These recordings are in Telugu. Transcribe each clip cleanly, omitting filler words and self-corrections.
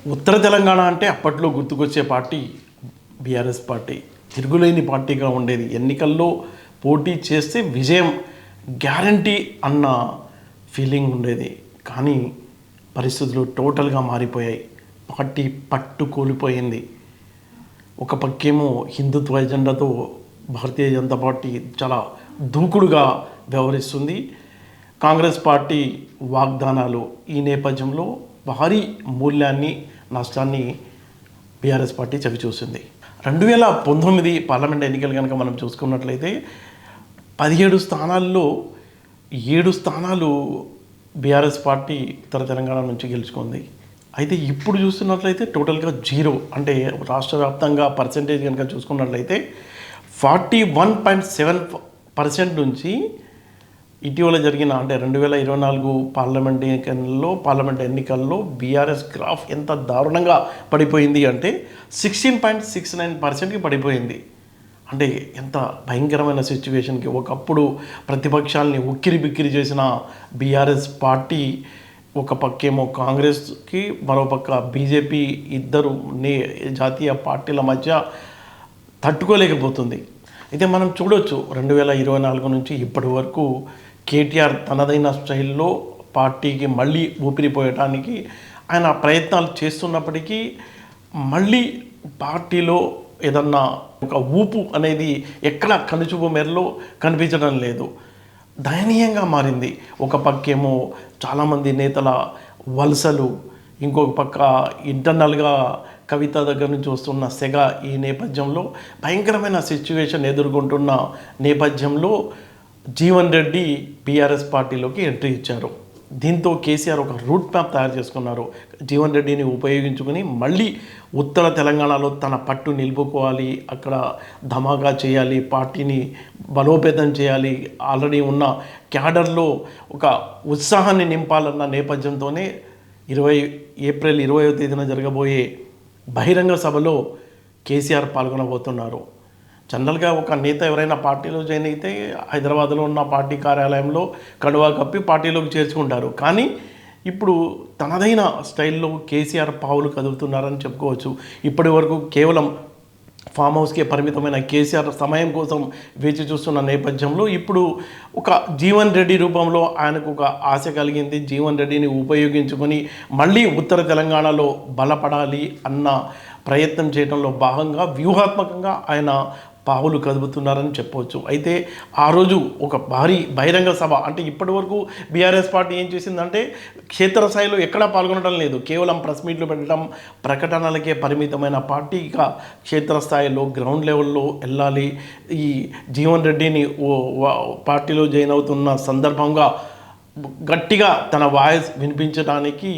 ఉత్తర తెలంగాణ అంటే అప్పట్లో గుర్తుకొచ్చే పార్టీ బీఆర్ఎస్ పార్టీ. తిరుగులేని పార్టీగా ఉండేది. ఎన్నికల్లో పోటీ చేస్తే విజయం గ్యారంటీ అన్న ఫీలింగ్ ఉండేది. కానీ పరిస్థితులు టోటల్గా మారిపోయాయి. పార్టీ పట్టు కోల్పోయింది. ఒక పక్కేమో హిందుత్వ ఎజెండాతో భారతీయ జనతా పార్టీ చాలా దూకుడుగా వ్యవహరిస్తుంది. కాంగ్రెస్ పార్టీ వాగ్దానాలు ఈ నేపథ్యంలో భారీ మూల్యాన్ని నష్టాన్ని బీఆర్ఎస్ పార్టీ చవిచూసింది. 2019 పార్లమెంట్ ఎన్నికలు కనుక మనం చూసుకున్నట్లయితే 17 స్థానాల్లో 7 స్థానాలు బీఆర్ఎస్ పార్టీ ఉత్తర తెలంగాణ నుంచి గెలుచుకుంది. అయితే ఇప్పుడు చూస్తున్నట్లయితే టోటల్గా 0. అంటే రాష్ట్ర వ్యాప్తంగా పర్సెంటేజ్ కనుక చూసుకున్నట్లయితే 41.7% నుంచి ఇటీవల జరిగిన అంటే 2024 పార్లమెంట్ ఎన్నికల్లో బీఆర్ఎస్ గ్రాఫ్ ఎంత దారుణంగా పడిపోయింది అంటే 16.69%కి పడిపోయింది. అంటే ఎంత భయంకరమైన సిచ్యువేషన్కి. ఒకప్పుడు ప్రతిపక్షాలని ఉక్కిరి బిక్కిరి చేసిన బీఆర్ఎస్ పార్టీ ఒక పక్కేమో కాంగ్రెస్కి, మరోపక్క బీజేపీ, ఇద్దరు జాతీయ పార్టీల మధ్య తట్టుకోలేకపోతుంది. అయితే మనం చూడొచ్చు 2024 నుంచి ఇప్పటి వరకు కేటీఆర్ తనదైన స్టైల్లో పార్టీకి మళ్ళీ ఊపిరిపోయటానికి ఆయన ప్రయత్నాలు చేస్తున్నప్పటికీ మళ్ళీ పార్టీలో ఏదన్నా ఒక ఊపు అనేది ఎక్కడ కనుచూపు మేరలో కనిపించడం లేదు. దయనీయంగా మారింది. ఒక పక్కేమో చాలామంది నేతల వలసలు, ఇంకొక పక్క ఇంటర్నల్గా కవిత దగ్గర నుంచి వస్తున్న సెగ. ఈ నేపథ్యంలో భయంకరమైన సిచ్యువేషన్ ఎదుర్కొంటున్న నేపథ్యంలో జీవన్ రెడ్డి బీఆర్ఎస్ పార్టీలోకి ఎంట్రీ ఇచ్చారు. దీంతో కేసీఆర్ ఒక రూట్ మ్యాప్ తయారు చేసుకున్నారు. జీవన్ రెడ్డిని ఉపయోగించుకుని మళ్ళీ ఉత్తర తెలంగాణలో తన పట్టు నిలుపుకోవాలి, అక్కడ ధమాకా చేయాలి, పార్టీని బలోపేతం చేయాలి, ఆల్రెడీ ఉన్న క్యాడర్లో ఒక ఉత్సాహాన్ని నింపాలన్న నేపథ్యంతోనే ఏప్రిల్ 20వ తేదీన జరగబోయే బహిరంగ సభలో కేసీఆర్ పాల్గొనబోతున్నారు. జనరల్గా ఒక నేత ఎవరైనా పార్టీలో జాయిన్ అయితే హైదరాబాద్లో ఉన్న పార్టీ కార్యాలయంలో కండువా కప్పి పార్టీలోకి చేర్చుకుంటారు. కానీ ఇప్పుడు తనదైన స్టైల్లో కేసీఆర్ పావులు కదులుతున్నారని చెప్పుకోవచ్చు. ఇప్పటి వరకు కేవలం ఫామ్ హౌస్కే పరిమితమైన కేసీఆర్ సమయం కోసం వేచి చూస్తున్న నేపథ్యంలో ఇప్పుడు ఒక జీవన్ రెడ్డి రూపంలో ఆయనకు ఒక ఆశ కలిగింది. జీవన్ రెడ్డిని ఉపయోగించుకొని మళ్ళీ ఉత్తర తెలంగాణలో బలపడాలి అన్న ప్రయత్నం చేయడంలో భాగంగా వ్యూహాత్మకంగా ఆయన పావులు కదుపుతున్నారని చెప్పవచ్చు. అయితే ఆ రోజు ఒక భారీ బహిరంగ సభ, అంటే ఇప్పటి వరకు బీఆర్ఎస్ పార్టీ ఏం చేసిందంటే క్షేత్రస్థాయిలో ఎక్కడా పాల్గొనడం లేదు. కేవలం ప్రెస్ మీట్లు పెట్టడం, ప్రకటనలకే పరిమితమైన పార్టీ ఇక క్షేత్రస్థాయిలో గ్రౌండ్ లెవెల్లో వెళ్ళాలి. ఈ జీవన్ రెడ్డిని పార్టీలో జాయిన్ అవుతున్న సందర్భంగా గట్టిగా తన వాయిస్ వినిపించడానికి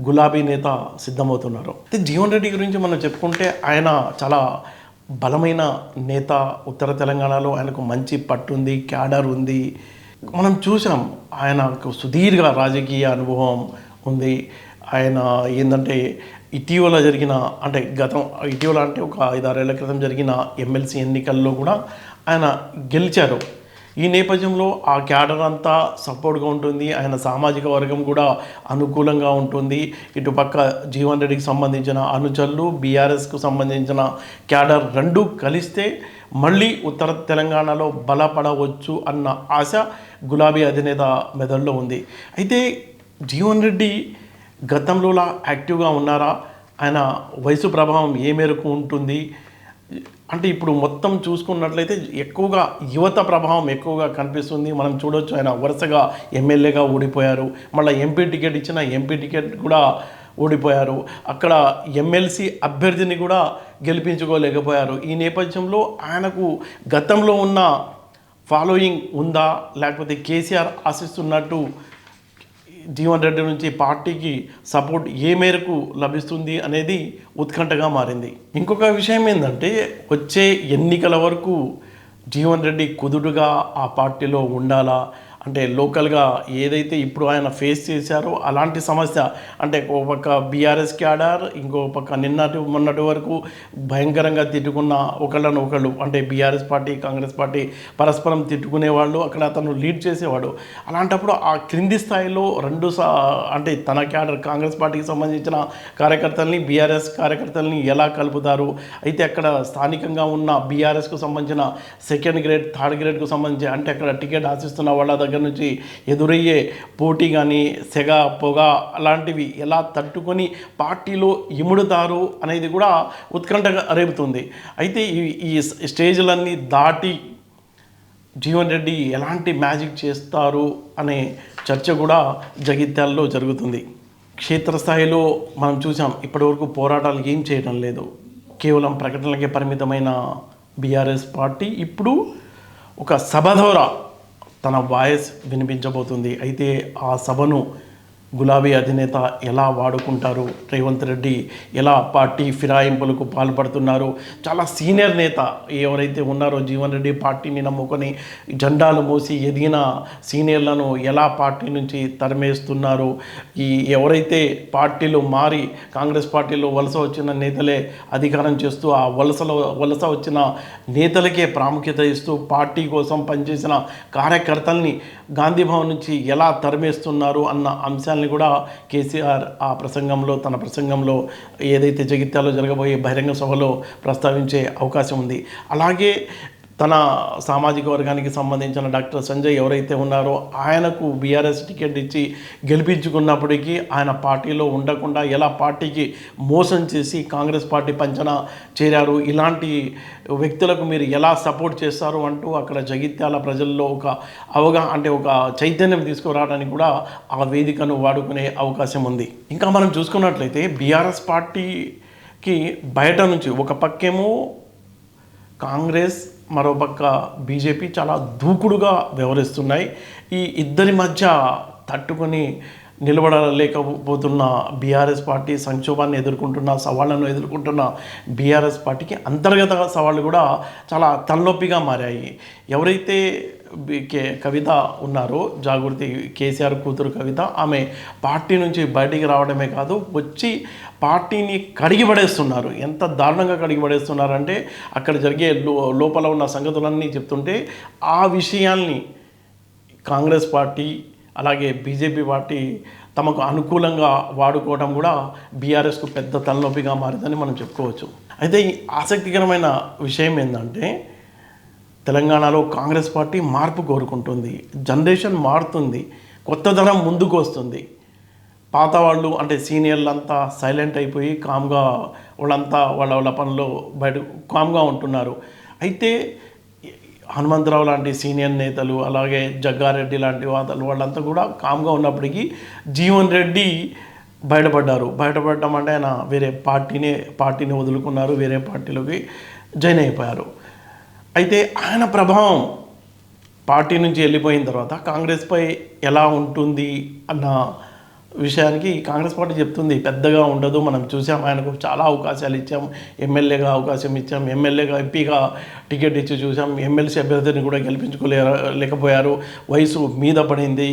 గులాబీ నేత సిద్ధమవుతున్నారు. అయితే జీవన్ రెడ్డి గురించి మనం చెప్పుకుంటే ఆయన చాలా బలమైన నేత. ఉత్తర తెలంగాణలో ఆయనకు మంచి పట్టు ఉంది, క్యాడర్ ఉంది. మనం చూసాం ఆయనకు సుదీర్ఘ రాజకీయ అనుభవం ఉంది. ఆయన ఏంటంటే ఇటీవల అంటే ఒక 5-6 ఏళ్ల క్రితం జరిగిన ఎమ్మెల్సీ ఎన్నికల్లో కూడా ఆయన గెలిచారు. ఈ నేపథ్యంలో ఆ క్యాడర్ అంతా సపోర్ట్గా ఉంటుంది. ఆయన సామాజిక వర్గం కూడా అనుకూలంగా ఉంటుంది. ఇటుపక్క జీవన్ రెడ్డికి సంబంధించిన అనుచరులు, బీఆర్ఎస్కు సంబంధించిన క్యాడర్ రెండూ కలిస్తే మళ్ళీ ఉత్తర తెలంగాణలో బలపడవచ్చు అన్న ఆశ గులాబీ అధినేత మెదడులో ఉంది. అయితే జీవన్ రెడ్డి గతంలోలా యాక్టివ్గా ఉన్నారా? ఆయన వయసు ప్రభావం ఏ మేరకు ఉంటుంది అంటే ఇప్పుడు మొత్తం చూసుకున్నట్లయితే ఎక్కువగా యువత ప్రభావం ఎక్కువగా కనిపిస్తుంది. మనం చూడవచ్చు ఆయన వరుసగా ఎమ్మెల్యేగా ఓడిపోయారు. మళ్ళీ ఎంపీ టికెట్ ఇచ్చిన ఎంపీ టికెట్ కూడా ఓడిపోయారు. అక్కడ ఎమ్మెల్సీ అభ్యర్థిని కూడా గెలిపించుకోలేకపోయారు. ఈ నేపథ్యంలో ఆయనకు గతంలో ఉన్న ఫాలోయింగ్ ఉందా, లేకపోతే కేసీఆర్ ఆశిస్తున్నట్టు జీవన్ రెడ్డి నుంచి పార్టీకి సపోర్ట్ ఏ మేరకు లభిస్తుంది అనేది ఉత్కంఠగా మారింది. ఇంకొక విషయం ఏంటంటే వచ్చే ఎన్నికల వరకు జీవన్ రెడ్డి కుదురుగా ఆ పార్టీలో ఉండాలా, అంటే లోకల్గా ఏదైతే ఇప్పుడు ఆయన ఫేస్ చేశారో అలాంటి సమస్య, అంటే ఒక పక్క బీఆర్ఎస్ క్యాడర్, ఇంకో పక్క మొన్నటి వరకు భయంకరంగా తిట్టుకున్న ఒకళ్ళు అంటే బీఆర్ఎస్ పార్టీ కాంగ్రెస్ పార్టీ పరస్పరం తిట్టుకునేవాళ్ళు, అక్కడ అతను లీడ్ చేసేవాడు. అలాంటప్పుడు ఆ క్రింది స్థాయిలో అంటే తన క్యాడర్ కాంగ్రెస్ పార్టీకి సంబంధించిన కార్యకర్తల్ని బీఆర్ఎస్ కార్యకర్తల్ని ఎలా కలుపుతారు, అయితే అక్కడ స్థానికంగా ఉన్న బీఆర్ఎస్కు సంబంధించిన సెకండ్ గ్రేడ్ థర్డ్ గ్రేడ్కు సంబంధించి అంటే అక్కడ టికెట్ ఆశిస్తున్న వాళ్ళ దగ్గర నుంచి ఎదురయ్యే పోటీ కానీ సెగ పొగ అలాంటివి ఎలా తట్టుకొని పార్టీలో ఇముడుతారు అనేది కూడా ఉత్కంఠగా రేపుతుంది. అయితే ఈ స్టేజ్లన్నీ దాటి జీవన్ రెడ్డి ఎలాంటి మ్యాజిక్ చేస్తారు అనే చర్చ కూడా జగిత్యాలలో జరుగుతుంది. క్షేత్రస్థాయిలో మనం చూసాం, ఇప్పటివరకు పోరాటాలు ఏం చేయడం లేదు, కేవలం ప్రకటనలకే పరిమితమైన బీఆర్ఎస్ పార్టీ ఇప్పుడు ఒక సభ ద్వారా తన వాయిస్ వినిపించబోతుంది. అయితే ఆ సభను గులాబీ అధినేత ఎలా వాడుకుంటారు, రేవంత్ రెడ్డి ఎలా పార్టీ ఫిరాయింపులకు పాల్పడుతున్నారు, చాలా సీనియర్ నేత ఎవరైతే ఉన్నారో జీవన్ రెడ్డి పార్టీని నమ్ముకొని జెండాలు మోసి ఎదిగిన సీనియర్లను ఎలా పార్టీ నుంచి తరిమేస్తున్నారు, ఈ ఎవరైతే పార్టీలు మారి కాంగ్రెస్ పార్టీలో వలస వచ్చిన నేతలే అధికారం చేస్తూ ఆ వలస వచ్చిన నేతలకే ప్రాముఖ్యత ఇస్తూ పార్టీ కోసం పనిచేసిన కార్యకర్తల్ని గాంధీ భవన్ నుంచి ఎలా తరిమేస్తున్నారు అన్న అంశాన్ని కూడా కేసీఆర్ తన ప్రసంగంలో ఏదైతే జగిత్యాలలో జరగబోయే బహిరంగ సభలో ప్రస్తావించే అవకాశం ఉంది. అలాగే తన సామాజిక వర్గానికి సంబంధించిన డాక్టర్ సంజయ్ ఎవరైతే ఉన్నారో ఆయనకు బీఆర్ఎస్ టికెట్ ఇచ్చి గెలిపించుకున్నప్పటికీ ఆయన పార్టీలో ఉండకుండా ఎలా పార్టీకి మోసం చేసి కాంగ్రెస్ పార్టీ పంచన చేరారు, ఇలాంటి వ్యక్తులకు మీరు ఎలా సపోర్ట్ చేస్తారు అంటూ అక్కడ జగిత్యాల ప్రజల్లో ఒక చైతన్యం తీసుకురావడానికి కూడా ఆ వేదికను వాడుకునే అవకాశం ఉంది. ఇంకా మనం చూసుకున్నట్లయితే బీఆర్ఎస్ పార్టీకి బయట నుంచి ఒక పక్కేమో కాంగ్రెస్, మరోపక్క బీజేపీ చాలా దూకుడుగా వ్యవహరిస్తున్నాయి. ఈ ఇద్దరి మధ్య తట్టుకొని నిలబడలేకపోతున్న బీఆర్ఎస్ పార్టీ సంక్షోభాన్ని ఎదుర్కొంటున్న సవాళ్లను ఎదుర్కొంటున్న బీఆర్ఎస్ పార్టీకి అంతర్గత సవాళ్ళు కూడా చాలా తలనొప్పిగా మారాయి. ఎవరైతే కవిత ఉన్నారో జాగృతి కేసీఆర్ కూతురు కవిత, ఆమె పార్టీ నుంచి బయటికి రావడమే కాదు వచ్చి పార్టీని కడిగిపడేస్తున్నారు. ఎంత దారుణంగా కడిగిపడేస్తున్నారంటే అక్కడ జరిగే లోపల ఉన్న సంగతులన్నీ చెప్తుంటే ఆ విషయాల్ని కాంగ్రెస్ పార్టీ అలాగే బీజేపీ పార్టీ తమకు అనుకూలంగా వాడుకోవడం కూడా బీఆర్ఎస్కు పెద్ద తలనొప్పిగా మారిందని మనం చెప్పుకోవచ్చు. అయితే ఈ ఆసక్తికరమైన విషయం ఏంటంటే తెలంగాణలో కాంగ్రెస్ పార్టీ మార్పు కోరుకుంటుంది, జనరేషన్ మారుతుంది, కొత్త తరం ముందుకు వస్తుంది. పాత వాళ్ళు అంటే సీనియర్లంతా సైలెంట్ అయిపోయి కామ్గా వాళ్ళంతా వాళ్ళ పనిలో బయట కామ్గా ఉంటున్నారు. అయితే హనుమంతరావు లాంటి సీనియర్ నేతలు అలాగే జగ్గారెడ్డి లాంటి వాళ్ళంతా కూడా కామ్గా ఉన్నప్పటికీ జీవన్ రెడ్డి బయటపడడం అంటే ఆయన వేరే పార్టీని వదులుకున్నారు, వేరే పార్టీలోకి జాయిన్ అయిపోయారు. అయితే ఆయన ప్రభావం పార్టీ నుంచి వెళ్ళిపోయిన తర్వాత కాంగ్రెస్పై ఎలా ఉంటుంది అన్న విషయానికి కాంగ్రెస్ పార్టీ చెప్తుంది పెద్దగా ఉండదు. మనం చూసాం, ఆయనకు చాలా అవకాశాలు ఇచ్చాం, ఎమ్మెల్యేగా అవకాశం ఇచ్చాం, ఎమ్మెల్యేగా ఎంపీగా టికెట్ ఇచ్చి చూసాం, ఎమ్మెల్సీ అభ్యర్థిని కూడా గెలిపించుకోలేకపోయారు, వయసు మీద పడింది,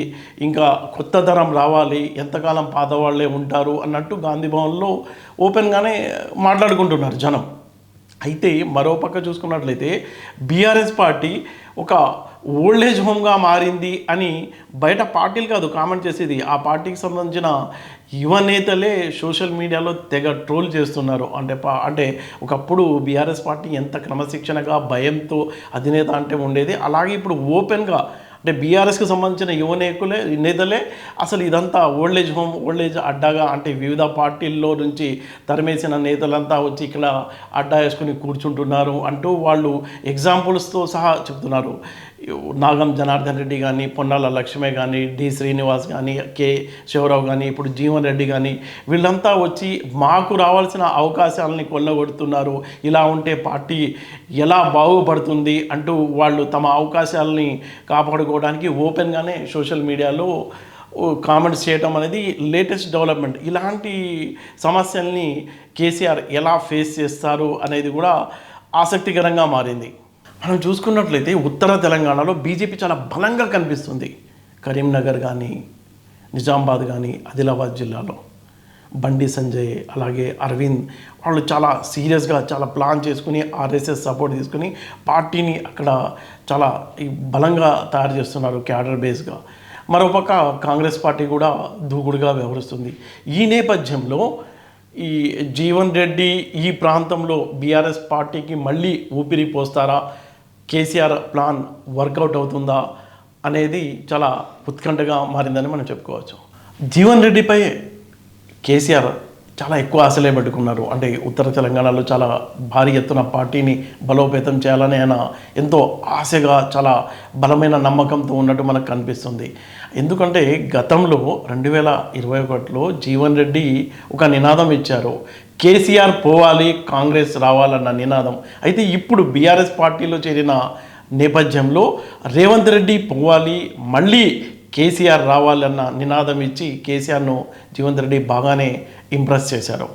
ఇంకా కొత్త తరం రావాలి, ఎంతకాలం పాత వాళ్ళే ఉంటారు అన్నట్టు గాంధీ భవన్లో ఓపెన్గానే మాట్లాడుకుంటున్నారు జనం. అయితే మరోపక్క చూసుకున్నట్లయితే బీఆర్ఎస్ పార్టీ ఒక ఓల్డేజ్ హోమ్గా మారింది అని బయట పార్టీలు కాదు కామెంట్ చేసేది, ఆ పార్టీకి సంబంధించిన యువ నేతలే సోషల్ మీడియాలో తెగ ట్రోల్ చేస్తున్నారు. అంటే ఒకప్పుడు బీఆర్ఎస్ పార్టీ ఎంత క్రమశిక్షణగా భయంతో అధినేత అంటే ఉండేది, అలాగే ఇప్పుడు ఓపెన్గా అంటే బీఆర్ఎస్కి సంబంధించిన యువ నేతలే అసలు ఇదంతా ఓల్డేజ్ అడ్డాగా అంటే వివిధ పార్టీల్లో నుంచి తరిమేసిన నేతలంతా వచ్చి ఇక్కడ అడ్డా వేసుకుని కూర్చుంటున్నారు అంటూ వాళ్ళు ఎగ్జాంపుల్స్తో సహా చెప్తున్నారు. నాగం జనార్దన్ రెడ్డి కానీ, పొన్నాల లక్ష్మే కానీ, డి శ్రీనివాస్ కానీ, కె శివరావు కానీ, ఇప్పుడు జీవన్ రెడ్డి కానీ, వీళ్ళంతా వచ్చి మాకు రావాల్సిన అవకాశాలని కొల్లగొడుతున్నారు, ఇలా ఉంటే పార్టీ ఎలా బాగుపడుతుంది అంటూ వాళ్ళు తమ అవకాశాలని కాపాడుకోవడానికి ఓపెన్గానే సోషల్ మీడియాలో కామెంట్స్ చేయటం అనేది లేటెస్ట్ డెవలప్మెంట్. ఇలాంటి సమస్యల్ని కేసీఆర్ ఎలా ఫేస్ చేస్తారు అనేది కూడా ఆసక్తికరంగా మారింది. మనం చూసుకున్నట్లయితే ఉత్తర తెలంగాణలో బీజేపీ చాలా బలంగా కనిపిస్తుంది. కరీంనగర్ కానీ, నిజామాబాద్ కానీ, ఆదిలాబాద్ జిల్లాలో బండి సంజయ్ అలాగే అరవింద్ వాళ్ళు చాలా సీరియస్గా చాలా ప్లాన్ చేసుకుని ఆర్ఎస్ఎస్ సపోర్ట్ తీసుకుని పార్టీని అక్కడ చాలా బలంగా తయారు చేస్తున్నారు క్యాడర్ బేస్గా. మరోపక్క కాంగ్రెస్ పార్టీ కూడా దూకుడుగా వ్యవహరిస్తుంది. ఈ నేపథ్యంలో ఈ జీవన్ రెడ్డి ఈ ప్రాంతంలో బీఆర్ఎస్ పార్టీకి మళ్ళీ ఊపిరి పోస్తారా, కేసీఆర్ ప్లాన్ వర్కౌట్ అవుతుందా అనేది చాలా ఉత్కంఠగా మారిందని మనం చెప్పుకోవచ్చు. జీవన్ రెడ్డిపై కేసీఆర్ చాలా ఎక్కువ ఆశలే పెట్టుకున్నారు. అంటే ఉత్తర తెలంగాణలో చాలా భారీ ఎత్తున పార్టీని బలోపేతం చేయాలని ఆయన ఎంతో ఆశగా చాలా బలమైన నమ్మకంతో ఉన్నట్టు మనకు కనిపిస్తుంది. ఎందుకంటే గతంలో 2021లో జీవన్ రెడ్డి ఒక నినాదం ఇచ్చారు, కేసీఆర్ పోవాలి కాంగ్రెస్ రావాలన్న నినాదం. అయితే ఇప్పుడు బీఆర్ఎస్ పార్టీలో చేరిన నేపథ్యంలో రేవంత్ రెడ్డి పోవాలి మళ్ళీ కేసీఆర్ రావాలన్న నినాదం ఇచ్చి కేసీఆర్ను జీవన్ రెడ్డి బాగానే ఇంప్రెస్ చేశారు.